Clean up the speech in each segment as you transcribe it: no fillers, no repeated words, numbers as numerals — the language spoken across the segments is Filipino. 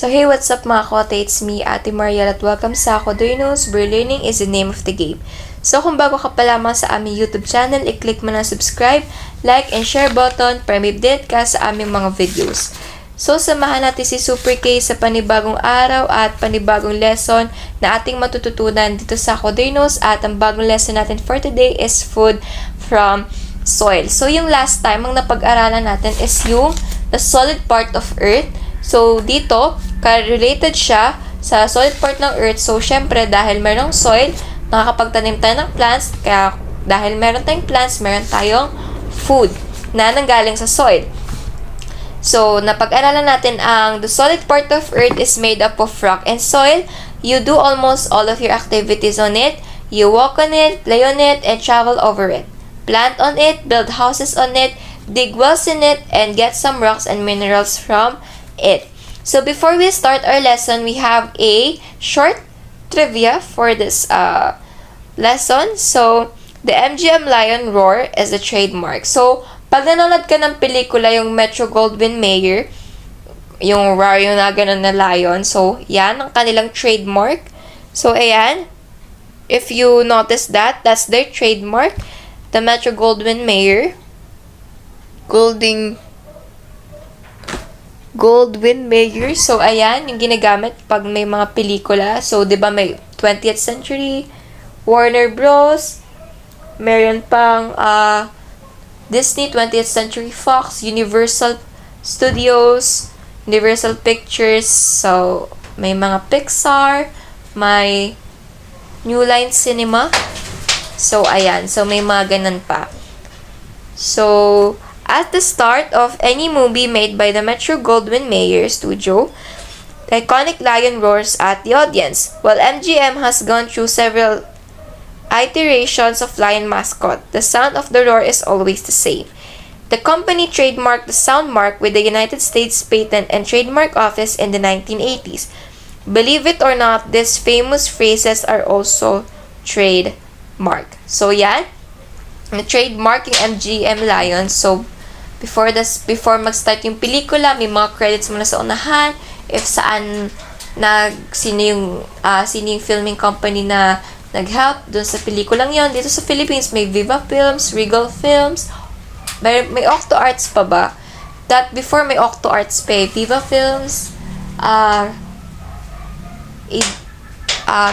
So hey, what's up mga kote? It's me, Ate Mariel, at welcome sa Kokote Knows where learning is the name of the game. So kung bago ka pa lamang sa aming YouTube channel, i-click mo na subscribe, like, and share button para may-update ka sa aming mga videos. So samahan natin si Super K sa panibagong araw at panibagong lesson na ating matututunan dito sa Kokote Knows, at ang bagong lesson natin for today is food from soil. So yung last time, ang napag-aralan natin is yung the solid part of earth. So, dito, related siya sa solid part ng earth. So, syempre, dahil merong soil, nakakapagtanim tayo ng plants. Kaya, dahil meron tayong plants, meron tayong food na nanggaling sa soil. So, napag-aralan natin ang the solid part of earth is made up of rock and soil. You do almost all of your activities on it. You walk on it, play on it, and travel over it. Plant on it, build houses on it, dig wells in it, and get some rocks and minerals from it. So before we start our lesson, we have a short trivia for this lesson. So the MGM Lion Roar is a trademark. So pag nanonood ka ng pelikula, yung Metro-Goldwyn-Mayer, yung roar, yung naganon na lion, so yan ang kanilang trademark. So ayan, if you notice that, that's their trademark, the Metro-Goldwyn-Mayer Goldwyn-Mayer. So, ayan, yung ginagamit pag may mga pelikula. So, di ba may 20th Century, Warner Bros., meron pang Disney, 20th Century Fox, Universal Studios, Universal Pictures. So, may mga Pixar, may New Line Cinema. So, ayan. So, may mga ganun pa. So, at the start of any movie made by the Metro-Goldwyn-Mayer studio, the iconic lion roars at the audience. While MGM has gone through several iterations of lion mascot, the sound of the roar is always the same. The company trademarked the sound mark with the United States Patent and Trademark Office in the 1980s. Believe it or not, these famous phrases are also trademark. So, yan. Na-trademark yung MGM Lion. So, before mag-start yung pelikula, may mga credits muna sa unahan, if saan sino yung filming company na nag-help dun sa pelikulang yon. Dito sa Philippines, may Viva Films, Regal Films, may Octo Arts pa ba? That before may Octo Arts pa, Viva Films,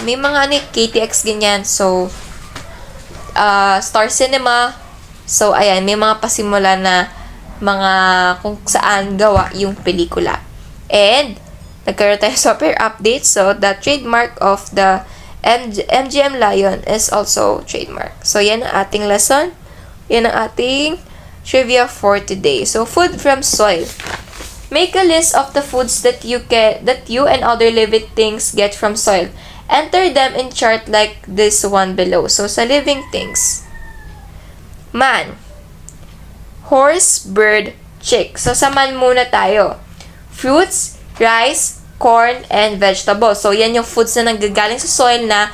may mga KTX ganyan. So, Star Cinema. So, ayan, may mga pasimula na mga kung saan gawa yung pelikula. And, nagkaroon tayo software update. So, the trademark of the MGM Lion is also trademark. So, yan ang ating lesson. Yan ang ating trivia for today. So, food from soil. Make a list of the foods that you and other living things get from soil. Enter them in chart like this one below. So, sa living things. Man. Horse, bird, chick. So, sa man muna tayo. Fruits, rice, corn, and vegetables. So, yan yung foods na nanggagaling sa soil na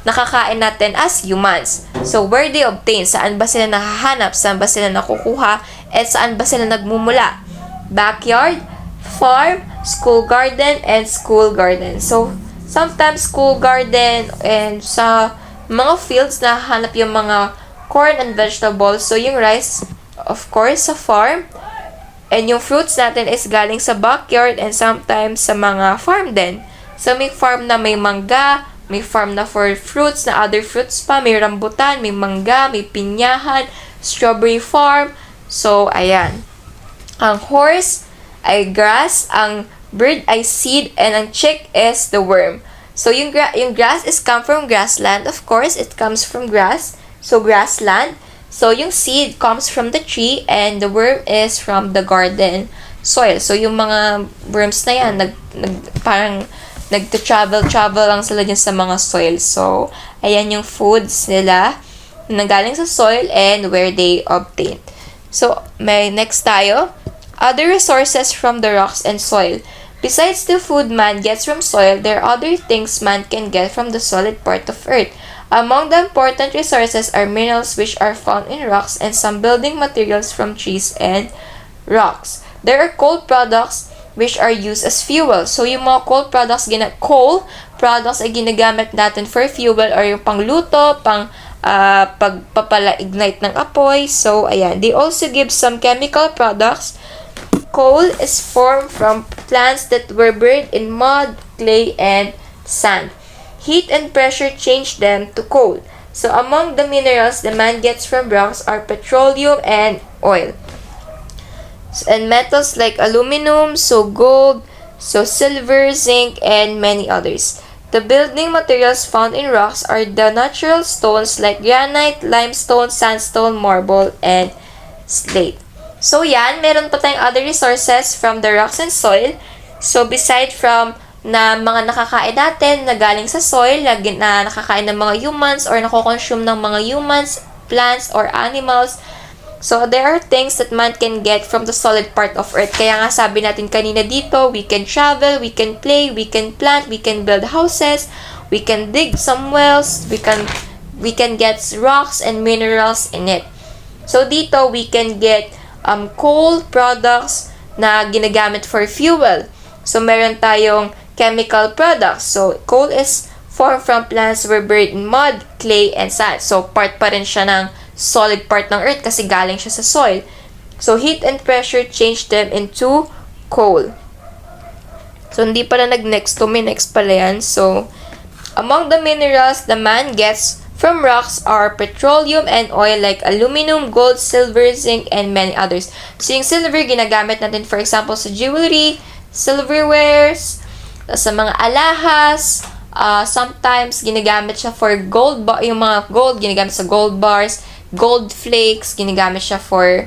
nakakain natin as humans. So, where they obtain? Saan ba sila nahahanap? Saan ba sila nakukuha? At saan ba sila nagmumula? Backyard, farm, school garden, and school garden. So, sometimes school garden and sa mga fields nahahanap yung mga corn and vegetables. So, yung rice, of course, sa farm. And yung fruits natin is galing sa backyard and sometimes sa mga farm din. So, may farm na may mangga, may farm na for fruits na other fruits pa, may rambutan, may mangga, may pinyahan, strawberry farm. So, ayan. Ang horse ay grass, ang bird ay seed, and ang chick is the worm. So, yung grass is come from grassland. Of course, it comes from grass. So, grassland. So, yung seed comes from the tree and the worm is from the garden soil. So, yung mga worms na yan, parang nag-travel lang sila dyan sa mga soil. So, ayan yung foods nila na galing sa soil and where they obtain. So, may next tayo. Other resources from the rocks and soil. Besides the food man gets from soil, there are other things man can get from the solid part of earth. Among the important resources are minerals which are found in rocks and some building materials from trees and rocks. There are coal products which are used as fuel. So, yung mga coal products ay ginagamit natin for fuel or yung pangluto, pagpapala-ignite ng apoy. So, ayan. They also give some chemical products. Coal is formed from plants that were buried in mud, clay, and sand. Heat and pressure change them to coal. So, among the minerals the man gets from rocks are petroleum and oil. And metals like aluminum, so gold, so silver, zinc, and many others. The building materials found in rocks are the natural stones like granite, limestone, sandstone, marble, and slate. So yan, meron pa tayong other resources from the rocks and soil. So beside from na mga nakakain natin na galing sa soil, na nakakain ng mga humans or nakoconsume ng mga humans, plants, or animals, so, there are things that man can get from the solid part of earth. Kaya nga sabi natin kanina dito, we can travel, we can play, we can plant, we can build houses, we can dig some wells, we can get rocks and minerals in it. So, dito, we can get coal products na ginagamit for fuel. So, meron tayong chemical products. So, coal is formed from plants were buried in mud, clay, and sand. So, part pa rin siya ng solid part ng earth kasi galing siya sa soil. So, heat and pressure change them into coal. So, hindi pala nag-next to, may next pala yan. So, among the minerals the man gets from rocks are petroleum and oil like aluminum, gold, silver, zinc, and many others. So, yung silver, ginagamit natin for example sa jewelry, silverwares, sa mga alahas, sometimes ginagamit siya for gold, yung mga gold, ginagamit sa gold bars, gold flakes, ginagamit siya for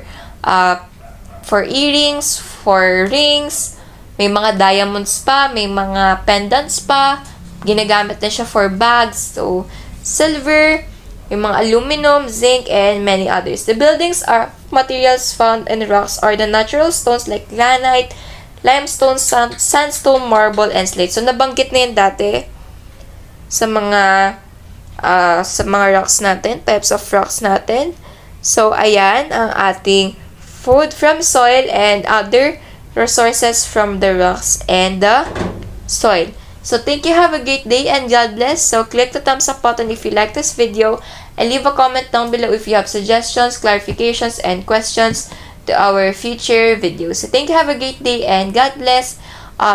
earrings, for rings, may mga diamonds pa, may mga pendants pa, ginagamit na siya for bags. So, silver, yung mga aluminum, zinc, and many others. The buildings are materials found in rocks are the natural stones like granite, limestone, sandstone, marble, and slate. So, nabanggit na yun dati sa mga rocks natin, types of rocks natin. So, ayan, ang ating food from soil and other resources from the rocks and the soil. So, thank you, have a great day, and God bless. So, click the thumbs up button if you like this video, and leave a comment down below if you have suggestions, clarifications, and questions to our future videos. So, thank you, have a great day, and God bless.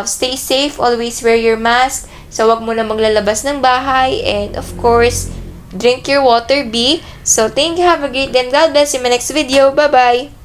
Stay safe, always wear your mask. So, wag mo na maglalabas ng bahay. And, of course, drink your water, B. So, thank you. Have a great day. And God bless you in my next video. Bye-bye.